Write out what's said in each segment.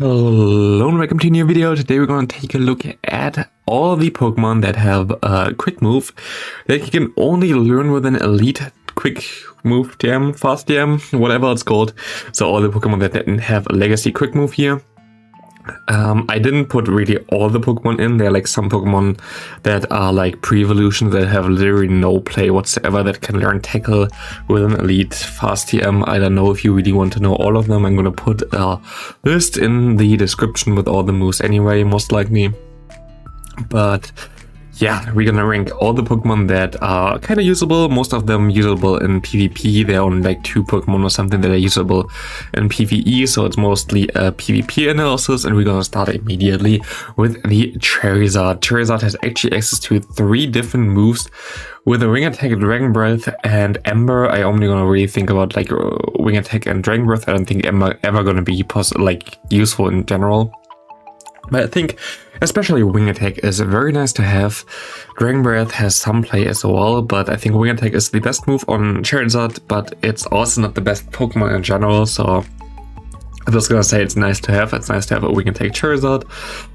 Hello and welcome to a new video. Today we're going to take a look at all the Pokemon that have a quick move that you can only learn with an Elite Quick Move TM, Fast TM, whatever it's called. So all the Pokemon that didn't have a Legacy Quick Move here. I didn't put really all the Pokemon in. There are like some Pokemon that are like pre-evolution that have literally no play whatsoever that can learn Tackle with an Elite Fast TM. I don't know if you really want to know all of them. I'm gonna put a list in the description with all the moves anyway, most likely. But yeah, we're gonna rank all the Pokemon that are kind of usable, most of them usable in PvP. There are only like 2 Pokemon or something that are usable in PvE, so it's mostly a PvP analysis, and we're gonna start immediately with the Charizard. Charizard has actually access to 3 different moves with a Wing Attack, Dragon Breath, and Ember. I only gonna really think about like Wing Attack and Dragon Breath. I don't think Ember ever gonna be useful in general. But I think especially Wing Attack is very nice to have. Dragon Breath has some play as well, but I think Wing Attack is the best move on Charizard, but it's also not the best Pokemon in general, so I'm just gonna say it's nice to have. It's nice to have a Wing Attack Charizard.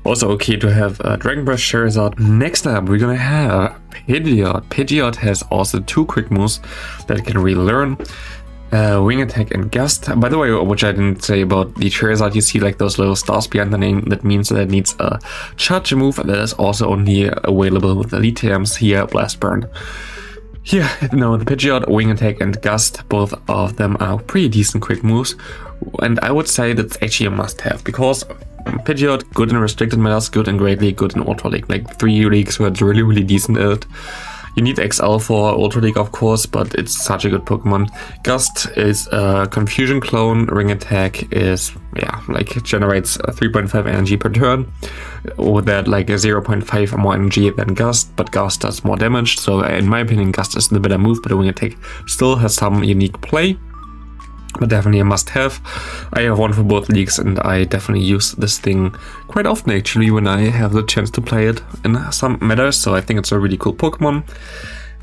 Also okay to have a Dragon Breath Charizard. Next up, we're gonna have Pidgeot. Pidgeot has also 2 quick moves that it can relearn. Wing Attack and Gust. By the way, which I didn't say about the Charizard, you see like those little stars behind the name. That means that it needs a charge move that is also only available with Elite TMs here, Blast Burn. Here, no, the Pidgeot, Wing Attack and Gust, both of them are pretty decent quick moves. And I would say that's actually a must-have, because Pidgeot, good in restricted metas, good in Great League, good in Ultra League. Like 3 leagues where it's really decent at it. You need XL for Ultra League, of course, but it's such a good Pokemon. Gust is a Confusion clone. Ring Attack is, generates 3.5 energy per turn. With that, like a 0.5 more energy than Gust, but Gust does more damage. So in my opinion, Gust is the better move, but Wing Attack still has some unique play. But definitely a must-have. I have one for both leagues, and I definitely use this thing quite often actually when I have the chance to play it in some metas, so I think it's a really cool Pokemon.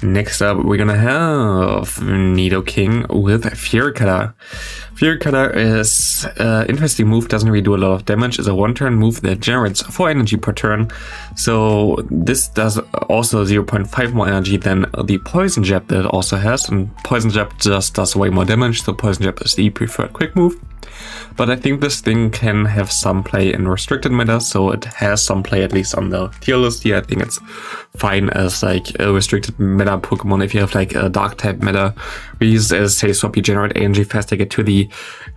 Next up, we're gonna have Nidoking with Fury Cutter. Fury Cutter is an interesting move, doesn't really do a lot of damage. It's a 1-turn move that generates 4 energy per turn. So this does also 0.5 more energy than the Poison Jab that it also has. And Poison Jab just does way more damage, so Poison Jab is the preferred quick move. But I think this thing can have some play in restricted meta, so it has some play at least on the tier list here. I think it's fine as like a restricted meta Pokemon. If you have like a dark type meta, we use as say swap, you generate energy faster, get to the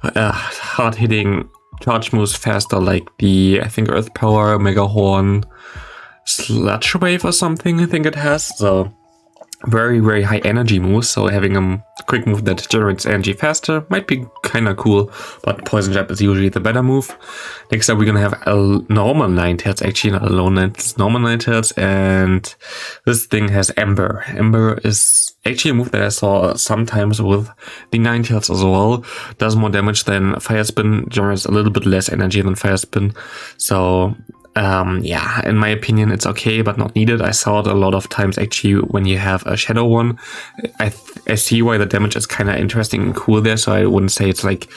hard hitting charge moves faster, like the I think Earth Power, Mega Horn, Sludge Wave or something I think it has. So very high energy moves, so having a quick move that generates energy faster might be kind of cool, but Poison Jab is usually the better move. Next up, we're gonna have a normal Ninetales, actually not a lone Ninetales, normal Ninetales, and this thing has Ember. Ember is actually a move that I saw sometimes with the Ninetales as well. Does more damage than Fire Spin, generates a little bit less energy than Fire Spin, so yeah, in my opinion, it's okay, but not needed. I saw it a lot of times actually when you have a Shadow one. I see why the damage is kind of interesting and cool there, so I wouldn't say it's like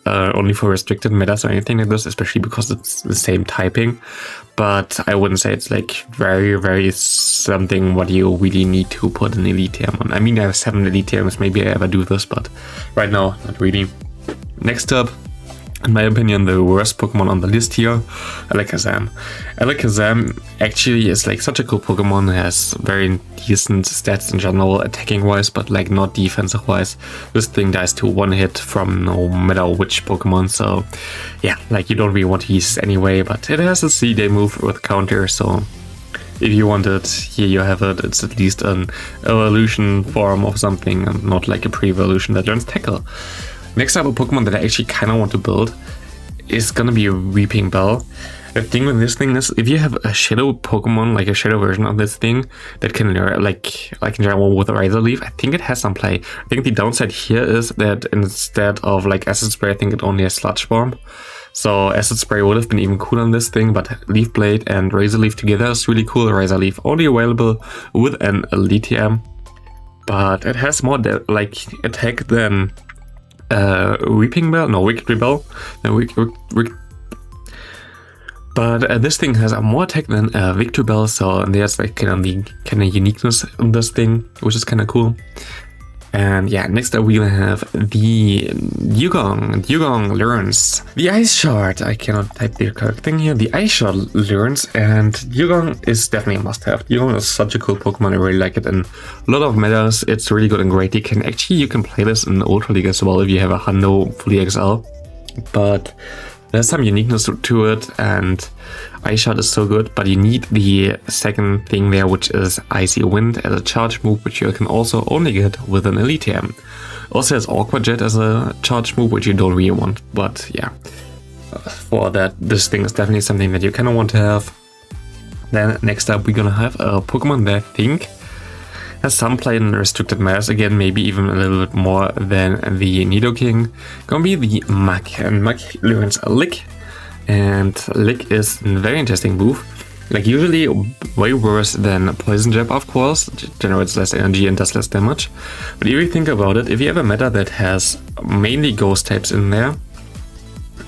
only for restricted metas or anything like this, especially because it's the same typing. But I wouldn't say it's like very something what you really need to put an Elite TM on. I mean, I have 7 Elite TMs, maybe I ever do this, but right now, not really. Next up, in my opinion, the worst Pokemon on the list here, Alakazam. Alakazam actually is like such a cool Pokemon, has very decent stats in general, attacking wise, but like not defensive wise. This thing dies to 1 hit from no matter which Pokemon, so yeah, like you don't really want to use it anyway, but it has a C-Day move with counter, so if you want it, here you have it. It's at least an evolution form of something and not like a pre-evolution that learns Tackle. Next up, a Pokemon that I actually kind of want to build is gonna be a Weeping Bell. The thing with this thing is, if you have a Shadow Pokemon, like a Shadow version of this thing, that can learn, like in general with a Razor Leaf, I think it has some play. I think the downside here is that instead of like Acid Spray, I think it only has Sludge Bomb. So Acid Spray would have been even cool on this thing, but Leaf Blade and Razor Leaf together is really cool. Razor Leaf only available with an Elite TM, but it has more attack than Weeping Bell, no, Wicked Rebel. No, But this thing has more attack than Victreebel, so there's like kind of uniqueness in this thing, which is kind of cool. And yeah, next up we're gonna have the Dugong. Dugong learns the Ice Shard. I cannot type the correct thing here. The Ice Shard learns, and Dugong is definitely a must-have. Dugong is such a cool Pokemon. I really like it in a lot of metas. It's really good in Great League. And actually, you can play this in Ultra League as well if you have a Hundo Fully XL. But there's some uniqueness to it, and Ice Shard is so good, but you need the second thing there, which is Icy Wind as a charge move, which you can also only get with an Elite TM. Also has Aqua Jet as a charge move, which you don't really want, but yeah. For that, this thing is definitely something that you kind of want to have. Then next up, we're gonna have a Pokemon that I think has some play in restricted mass, again, maybe even a little bit more than the Nidoking. Gonna be the Muk, and Muk learns a Lick, and Lick is a very interesting move. Like, usually way worse than Poison Jab, of course, generates less energy and does less damage. But if you think about it, if you have a meta that has mainly Ghost types in there,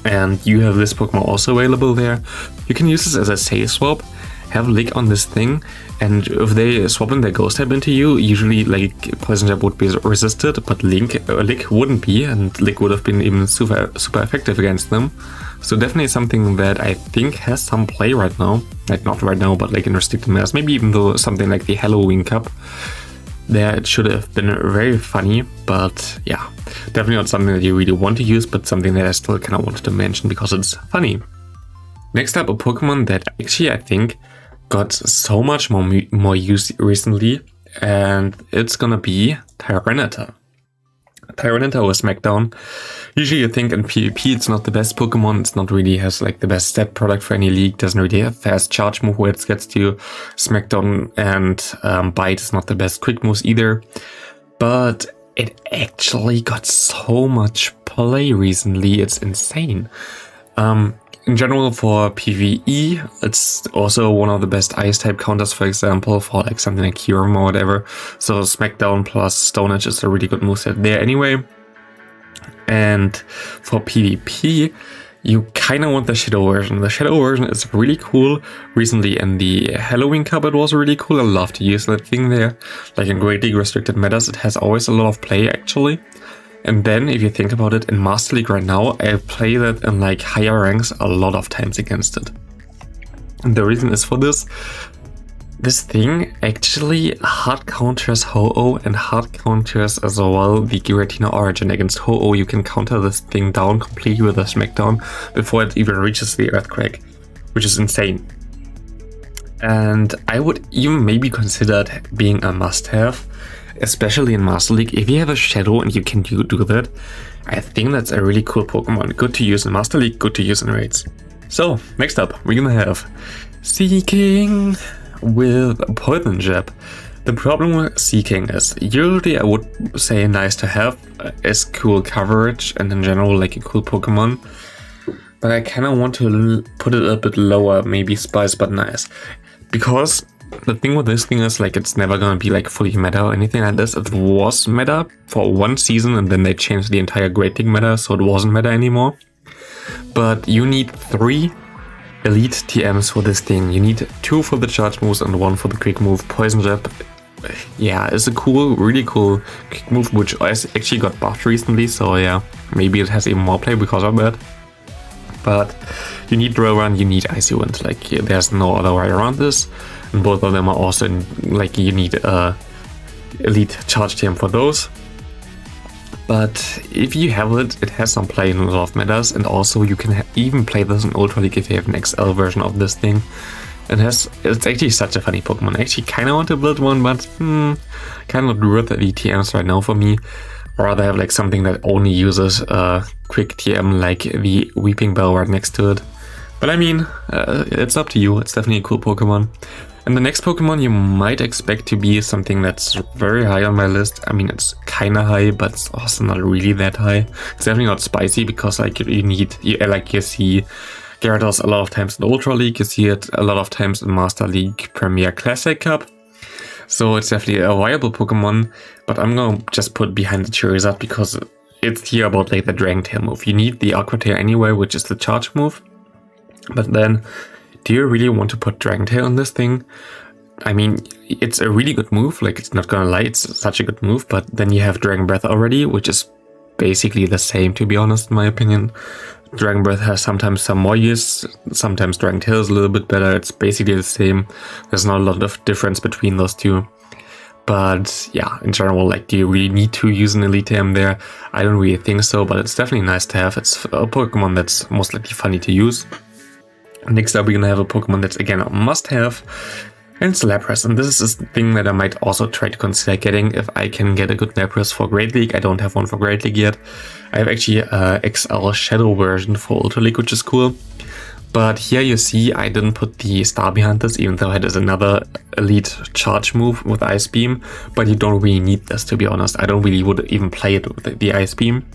and you have this Pokemon also available there, you can use this as a save swap, have Lick on this thing, and if they swap in their Ghost type into you, usually like Poison Jab would be resisted, but Lick wouldn't be, and Lick would have been even super effective against them. So definitely something that I think has some play right now. Like, not right now, but like in restricted mass. Maybe even though something like the Halloween Cup, there it should have been very funny, but yeah, definitely not something that you really want to use, but something that I still kind of wanted to mention because it's funny. Next up, a Pokemon that actually I think got so much more use recently, and it's gonna be Tyranitar. Tyranitar with Smackdown. Usually you think in PvP it's not the best Pokemon, it's not really has like the best stat product for any league, doesn't really have fast charge move where it gets to you. Smackdown and Bite is not the best quick moves either, but it actually got so much play recently, it's insane. In general, for PvE, it's also one of the best ice type counters, for example, for like something like Kyurem or whatever. So Smackdown plus Stone Edge is a really good moveset there anyway. And for PvP, you kind of want the Shadow version. The Shadow version is really cool. Recently in the Halloween Cup it was really cool. I love to use that thing there. Like in Great League restricted metas, it has always a lot of play actually. And then, if you think about it, in Master League right now, I play that in like higher ranks a lot of times against it. And the reason is for this thing actually hard counters Ho-Oh and hard counters as well the Giratina Origin. Against Ho-Oh, you can counter this thing down completely with a Smackdown before it even reaches the Earthquake, which is insane. And I would even maybe consider it being a must-have, especially in Master League. If you have a Shadow and you can do that, I think that's a really cool Pokemon. Good to use in Master League, good to use in raids. So, next up, we're gonna have Seeking with Poison Jab. The problem with Seeking is, usually I would say nice to have is cool coverage and in general like a cool Pokemon. But I kind of want to put it a bit lower, maybe Spice but nice. Because the thing with this thing is like it's never gonna be like fully meta or anything like this. It was meta for one season and then they changed the entire Great League meta, so it wasn't meta anymore. But you need 3 Elite TMs for this thing. You need 2 for the charge moves and 1 for the quick move. Poison Jab, yeah, it's a cool, really cool quick move which actually got buffed recently, so yeah, maybe it has even more play because of that. But you need Drill Run, you need Icy Wind, like there's no other way around this. And both of them are also like you need Elite Charge TM for those. But if you have it, it has some play in a lot of metas, and also you can even play this in Ultra League if you have an XL version of this thing. It's actually such a funny Pokemon. I actually kind of want to build one, but kind of not worth the TMs right now for me. Or rather have like something that only uses quick TM like the Weeping Bell right next to it. But I mean, it's up to you. It's definitely a cool Pokemon. And the next Pokemon you might expect to be something that's very high on my list. I mean, it's kind of high, but it's also not really that high. It's definitely not spicy because like you see Gyarados a lot of times in Ultra League. You see it a lot of times in Master League Premier Classic Cup. So it's definitely a viable Pokemon, but I'm gonna just put behind the Charizard because it's here about like the Dragon Tail move. You need the Aqua Tail anyway, which is the charge move. But then do you really want to put Dragon Tail on this thing? I mean, it's a really good move, like it's not gonna lie, it's such a good move, but then you have Dragon Breath already, which is basically the same, to be honest, in my opinion. Dragon Breath has sometimes some more use, sometimes Dragon Tail is a little bit better, it's basically the same. There's not a lot of difference between those two. But yeah, in general, like, do you really need to use an Elite TM there? I don't really think so, but it's definitely nice to have. It's a Pokemon that's most likely funny to use. Next up, we're gonna have a Pokemon that's, again, a must-have. And it's Lapras, and this is a thing that I might also try to consider getting if I can get a good Lapras for Great League. I don't have one for Great League yet. I have actually a XL Shadow version for Ultra League, which is cool. But here you see I didn't put the star behind this, even though it is another Elite Charge move with Ice Beam. But you don't really need this, to be honest. I don't really would even play it with the Ice Beam.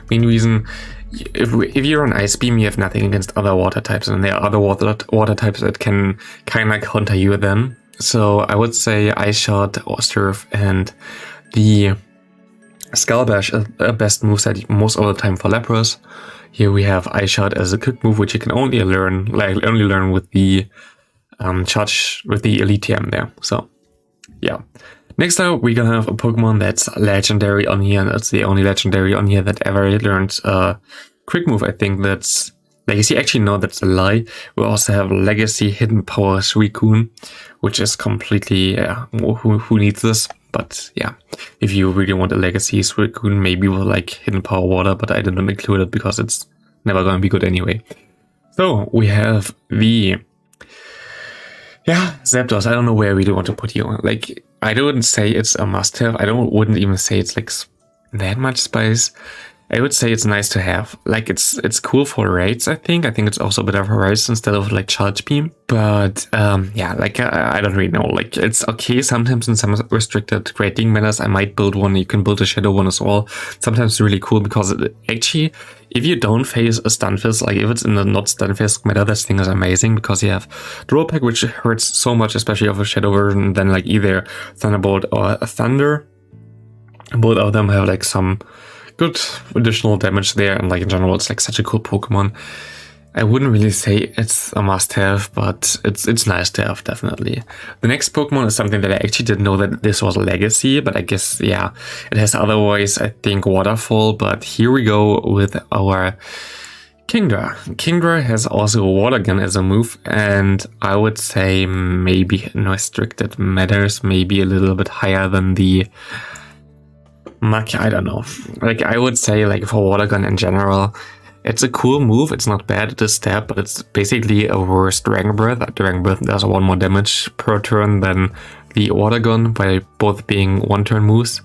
Main reason, if you're on Ice Beam, you have nothing against other water types, and there are other water types that can kind of counter you then. So I would say Ice Shot or Surf and the Skull Bash are best moveset most of the time for Lapras. Here we have Ice Shot as a quick move, which you can only learn with the charge with the Elite TM there. So yeah. Next up, we're gonna have a Pokemon that's legendary on here, and that's the only legendary on here that ever learned quick move. I think that's Legacy. Actually, no, that's a lie. We also have Legacy Hidden Power Suicune, which is completely who needs this? But yeah, if you really want a Legacy Suicune, maybe with like Hidden Power Water, but I didn't include it because it's never gonna be good anyway. So we have the Zapdos. I don't know where I really want to put you. Like, I wouldn't say it's a must-have. Wouldn't even say it's like that much spice. I would say it's nice to have. Like, it's cool for raids, I think. I think it's also better for raids instead of like Charge Beam. But yeah, like I don't really know. Like, it's okay sometimes in some restricted Great League metas. I might build one. You can build a Shadow one as well. Sometimes it's really cool because actually, if you don't face a Stunfisk, like if it's in the not Stunfisk meta, this thing is amazing because you have Draw Pack, which hurts so much, especially of a Shadow version, then like either Thunderbolt or a Thunder. Both of them have like some good additional damage there, and like in general, it's like such a cool Pokemon. I wouldn't really say it's a must-have, but it's nice to have, definitely. The next Pokemon is something that I actually didn't know that this was a Legacy, but I guess, yeah, it has otherwise, I think, Waterfall, but here we go with our Kingdra. Kingdra has also Water Gun as a move, and I would say maybe in restricted matters, maybe a little bit higher than the I don't know. Like, I would say, like, for Water Gun in general, it's a cool move. It's not bad at this step, but it's basically a worse Dragon Breath. Dragon Breath does 1 more damage per turn than the Water Gun, by both being 1-turn moves.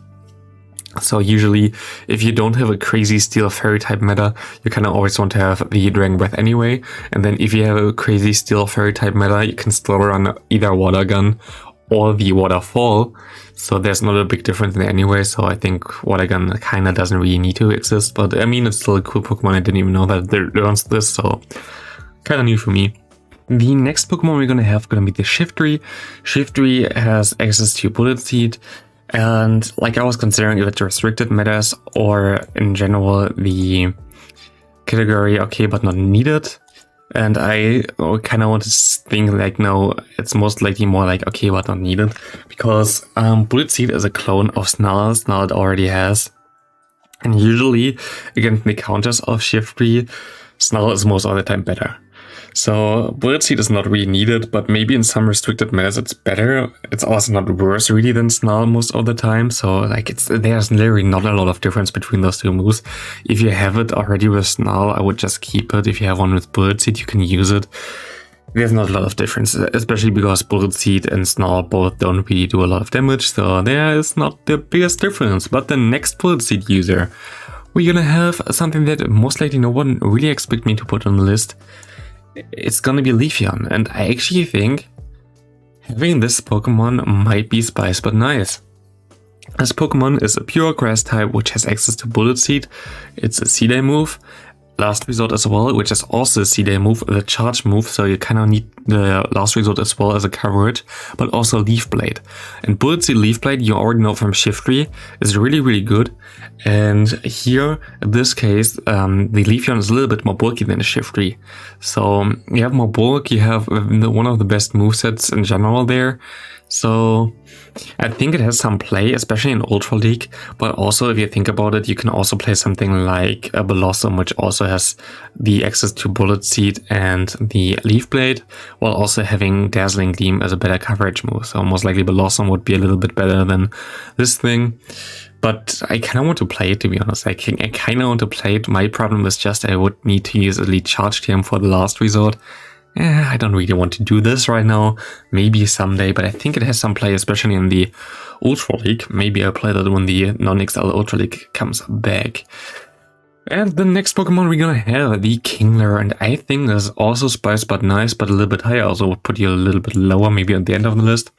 So usually, if you don't have a crazy Steel Fairy type meta, you kind of always want to have the Dragon Breath anyway. And then if you have a crazy Steel Fairy type meta, you can still run either Water Gun or the Waterfall. So there's not a big difference there anyway, so I think Water Gun kind of doesn't really need to exist, but I mean, it's still a cool Pokemon. I didn't even know that it learns this, so kind of new for me. The next Pokemon we're gonna have gonna be the Shiftry. Shiftry has access to Bullet Seed, and like I was considering if it's restricted metas or in general the category okay but not needed. And I kind of want to think like, no, it's most likely more like, okay, but not needed. Because Bullet Seed is a clone of Snarl. Snarl it already has. And usually, against the counters of Shiftry, Snarl is most of the time better. So Bullet Seed is not really needed, but maybe in some restricted metas it's better. It's also not worse really than Snarl most of the time. So like there's literally not a lot of difference between those two moves. If you have it already with Snarl, I would just keep it. If you have one with Bullet Seed, you can use it. There's not a lot of difference, especially because Bullet Seed and Snarl both don't really do a lot of damage. So there is not the biggest difference. But the next Bullet Seed user, we're gonna have something that most likely no one really expect me to put on the list. It's gonna be Leafeon, and I actually think having this Pokemon might be spice but nice. This Pokemon is a pure grass type which has access to Bullet Seed. It's a Seedai move, Last Resort as well, which is also a C-Day move, the charge move, so you kind of need the Last Resort as well as a coverage, but also Leaf Blade. And Bullet Seed Leaf Blade, you already know from Shiftry, is really, really good. And here, in this case, the Leafeon is a little bit more bulky than the Shiftry. So you have more bulk, you have one of the best movesets in general there. So I think it has some play, especially in Ultra League, but also if you think about it, you can also play something like a Blossom, which also has the access to Bullet Seed and the Leaf Blade, while also having Dazzling Gleam as a better coverage move. So most likely Blossom would be a little bit better than this thing. But I kind of want to play it, to be honest. I kind of want to play it. My problem is just I would need to use Elite Charge TM for the Last Resort. I don't really want to do this right now. Maybe someday, but I think it has some play, especially in the Ultra League. Maybe I'll play that when the non-XL Ultra League comes back. And the next Pokemon we're gonna have, the Kingler, and I think this is also spice but nice, but a little bit higher. Also would put you a little bit lower, maybe at the end of the list.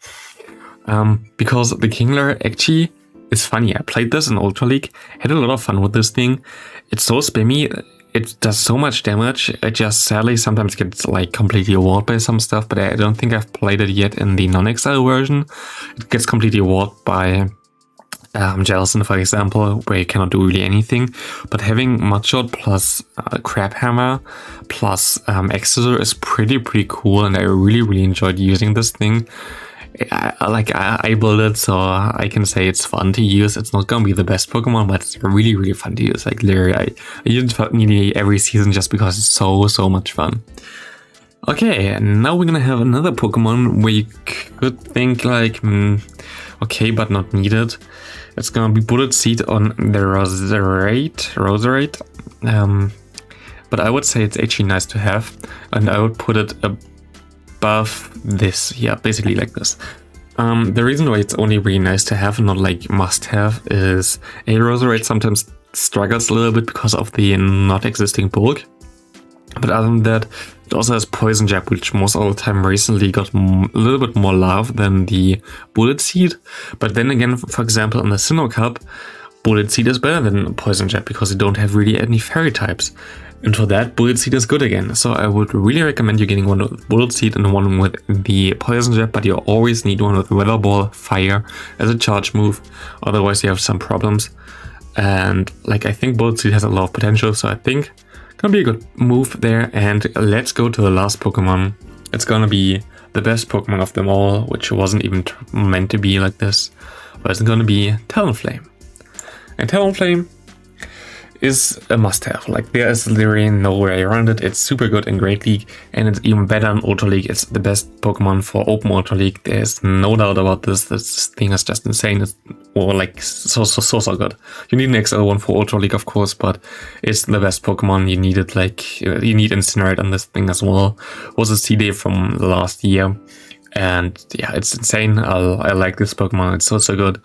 Because the Kingler actually is funny. I played this in Ultra League, had a lot of fun with this thing. It's so spammy. It does so much damage. It just sadly sometimes gets like completely walled by some stuff, but I don't think I've played it yet in the non-XL version. It gets completely walled by Jellicent, for example, where you cannot do really anything. But having Mudshot plus Crab Hammer plus Exeter is pretty cool, and I really enjoyed using this thing. I built it, so I can say it's fun to use. It's not gonna be the best Pokemon, but it's really fun to use. Like literally, I use it nearly every season just because it's so much fun. Okay, and now we're gonna have another Pokemon where you could think like, okay, but not needed. It's gonna be Bullet Seed on the Roserate. But I would say it's actually nice to have, and I would put it above this, yeah, basically like this. The reason why it's only really nice to have and not like must have is a Roserate sometimes struggles a little bit because of the not existing bulk. But other than that, it also has Poison Jab, which most of the time recently got a little bit more love than the Bullet Seed. But then again, for example, in the Sinnoh Cup, Bullet Seed is better than Poison Jab because you don't have really any fairy types. And for that, Bullet Seed is good again. So I would really recommend you getting one with Bullet Seed and one with the Poison Jab, but you always need one with Weather Ball, Fire as a charge move. Otherwise you have some problems. And like I think Bullet Seed has a lot of potential, so I think it's gonna be a good move there. And let's go to the last Pokemon. It's gonna be the best Pokemon of them all, which wasn't even meant to be like this. But it's gonna be Talonflame. And Talonflame is a must-have. Like there is literally no way around it. It's super good in Great League, and it's even better in Ultra League. It's the best Pokemon for Open Ultra League. There's no doubt about this. This thing is just insane. It's like so good. You need an XL one for Ultra League, of course, but it's the best Pokemon. You need it. Like you need Incinerate on this thing as well. It was a C-Day from last year. And yeah, it's insane. I like this Pokemon. It's so good.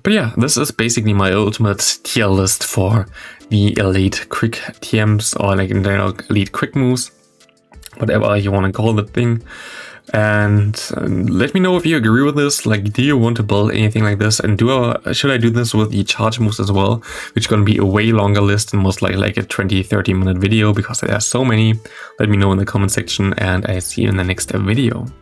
But yeah, this is basically my ultimate tier list for the Elite Quick TMs, or like in general Elite Quick moves, whatever you want to call the thing. And let me know if you agree with this. Like, do you want to build anything like this? And should I do this with the charge moves as well? Which is going to be a way longer list and most likely like a 20-30 minute video because there are so many. Let me know in the comment section, and I see you in the next video.